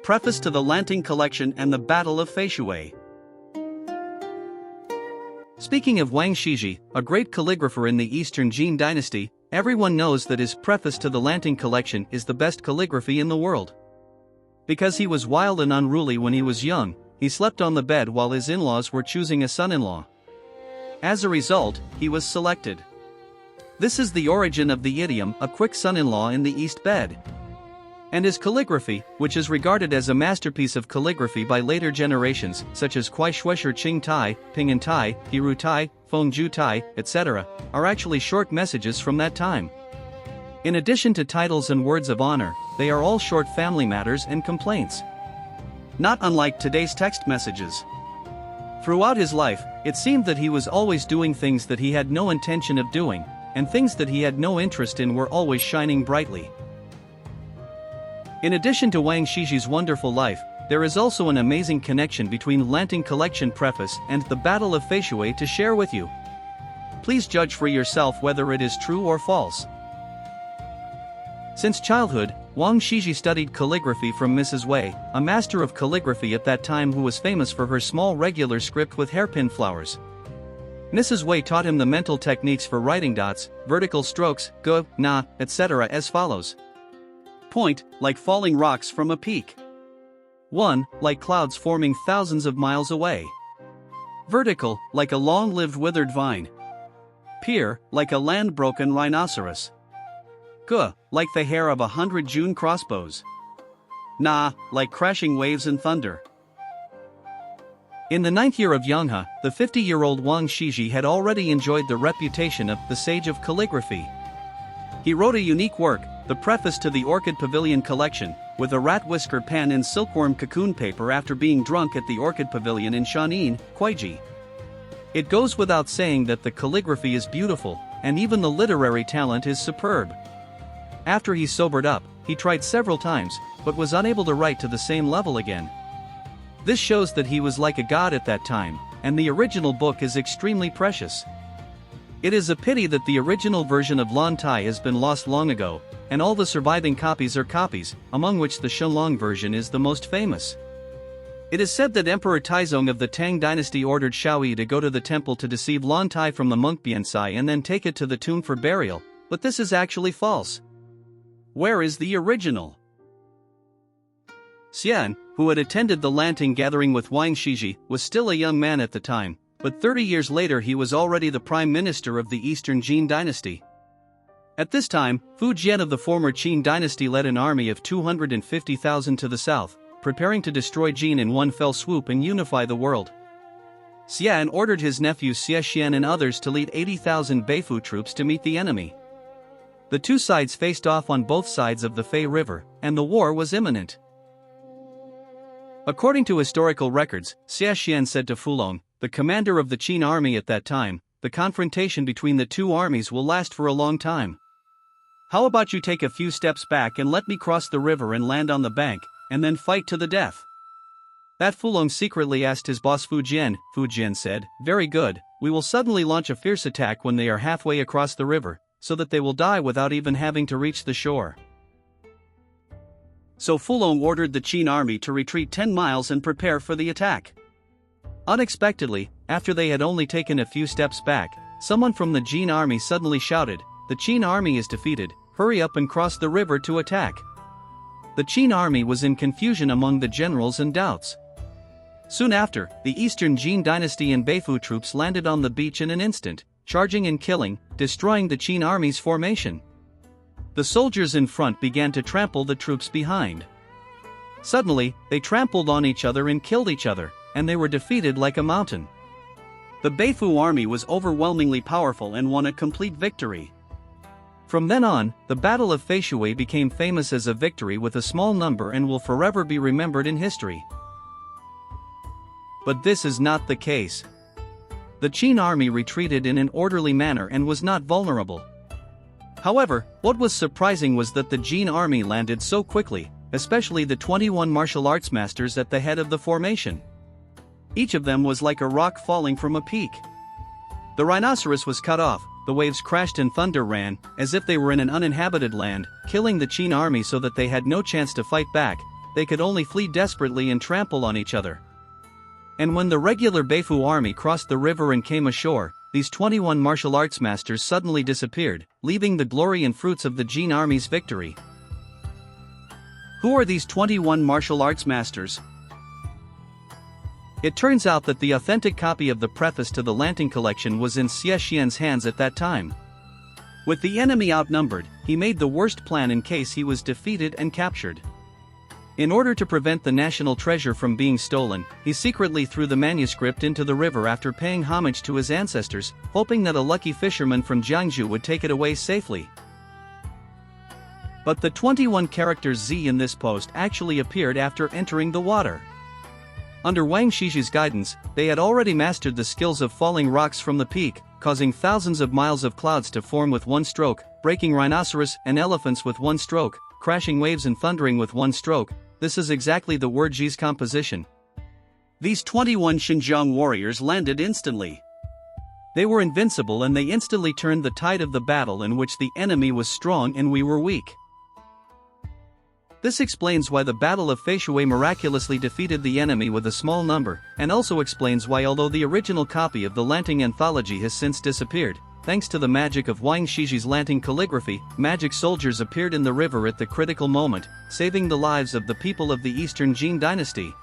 Preface to the Lanting Collection and the Battle of Feishui. Speaking of Wang Xizhi, a great calligrapher in the Eastern Jin Dynasty, everyone knows that his preface to the Lanting Collection is the best calligraphy in the world. Because he was wild and unruly when he was young, he slept on the bed while his in-laws were choosing a son-in-law. As a result, he was selected. This is the origin of the idiom, a quick son-in-law in the east bed. And his calligraphy, which is regarded as a masterpiece of calligraphy by later generations, such as Kuai Qing Tai, Ping Tai, Hiru Tai, Feng Ju Tai, etc., are actually short messages from that time. In addition to titles and words of honor, they are all short family matters and complaints. Not unlike today's text messages. Throughout his life, it seemed that he was always doing things that he had no intention of doing, and things that he had no interest in were always shining brightly. In addition to Wang Xizhi's wonderful life, there is also an amazing connection between Lanting Collection Preface and the Battle of Feishui to share with you. Please judge for yourself whether it is true or false. Since childhood, Wang Xizhi studied calligraphy from Mrs. Wei, a master of calligraphy at that time who was famous for her small regular script with hairpin flowers. Mrs. Wei taught him the mental techniques for writing dots, vertical strokes, ge, na, etc. as follows. Point, like falling rocks from a peak. 1, like clouds forming thousands of miles away. Vertical, like a long-lived withered vine. Peer, like a land-broken rhinoceros. Ge, like the hair of 100 June crossbows. Na, like crashing waves and thunder. In the 9th year of Yanghe, the 50-year-old Wang Xizhi had already enjoyed the reputation of the sage of calligraphy. He wrote a unique work, the preface to the Orchid Pavilion collection, with a rat whisker pen and silkworm cocoon paper after being drunk at the Orchid Pavilion in Shanin, Kuai. It goes without saying that the calligraphy is beautiful, and even the literary talent is superb. After he sobered up, he tried several times, but was unable to write to the same level again. This shows that he was like a god at that time, and the original book is extremely precious. It is a pity that the original version of Lanting Tai has been lost long ago, and all the surviving copies are copies, among which the Shenlong version is the most famous. It is said that Emperor Taizong of the Tang dynasty ordered Shaoyi to go to the temple to deceive Lanting Tai from the monk Biansai and then take it to the tomb for burial, but this is actually false. Where is the original? Xian, who had attended the Lanting gathering with Wang Xizhi, was still a young man at the time, but 30 years later he was already the prime minister of the Eastern Jin Dynasty. At this time, Fu Jian of the former Qing dynasty led an army of 250,000 to the south, preparing to destroy Jin in one fell swoop and unify the world. Xian ordered his nephew Xie Xian and others to lead 80,000 Beifu troops to meet the enemy. The two sides faced off on both sides of the Fei River, and the war was imminent. According to historical records, Xie Xian said to Fulong, the commander of the Qin army at that time, the confrontation between the two armies will last for a long time. How about you take a few steps back and let me cross the river and land on the bank, and then fight to the death? That Fulong secretly asked his boss Fu Jian. Fu Jian said, very good, we will suddenly launch a fierce attack when they are halfway across the river, so that they will die without even having to reach the shore. So Fulong ordered the Qin army to retreat 10 miles and prepare for the attack. Unexpectedly, after they had only taken a few steps back, someone from the Jin army suddenly shouted, the Qin army is defeated, hurry up and cross the river to attack. The Qin army was in confusion among the generals and doubts. Soon after, the Eastern Jin Dynasty and Beifu troops landed on the beach in an instant, charging and killing, destroying the Qin army's formation. The soldiers in front began to trample the troops behind. Suddenly, they trampled on each other and killed each other, and they were defeated like a mountain. The Beifu army was overwhelmingly powerful and won a complete victory. From then on, the Battle of Feishui became famous as a victory with a small number and will forever be remembered in history. But this is not the case. The Qin army retreated in an orderly manner and was not vulnerable. However, what was surprising was that the Jin army landed so quickly, especially the 21 martial arts masters at the head of the formation. Each of them was like a rock falling from a peak. The rhinoceros was cut off, the waves crashed and thunder ran, as if they were in an uninhabited land, killing the Qin army so that they had no chance to fight back. they could only flee desperately and trample on each other. And when the regular Beifu army crossed the river and came ashore, these 21 martial arts masters suddenly disappeared, leaving the glory and fruits of the Jin army's victory. Who are these 21 martial arts masters? It turns out that the authentic copy of the preface to the Lanting Collection was in Xie Xian's hands at that time. With the enemy outnumbered, he made the worst plan in case he was defeated and captured. In order to prevent the national treasure from being stolen, he secretly threw the manuscript into the river after paying homage to his ancestors, hoping that a lucky fisherman from Jiangsu would take it away safely. But the 21 characters Z in this post actually appeared after entering the water. Under Wang Xizhi's guidance, they had already mastered the skills of falling rocks from the peak, causing thousands of miles of clouds to form with one stroke, breaking rhinoceros and elephants with one stroke, crashing waves and thundering with one stroke. This is exactly the word Ji's composition. These 21 Xinjiang warriors landed instantly. They were invincible and they instantly turned the tide of the battle in which the enemy was strong and we were weak. This explains why the Battle of Feishui miraculously defeated the enemy with a small number, and also explains why although the original copy of the Lanting anthology has since disappeared, thanks to the magic of Wang Xizhi's Lanting calligraphy, magic soldiers appeared in the river at the critical moment, saving the lives of the people of the Eastern Jin Dynasty.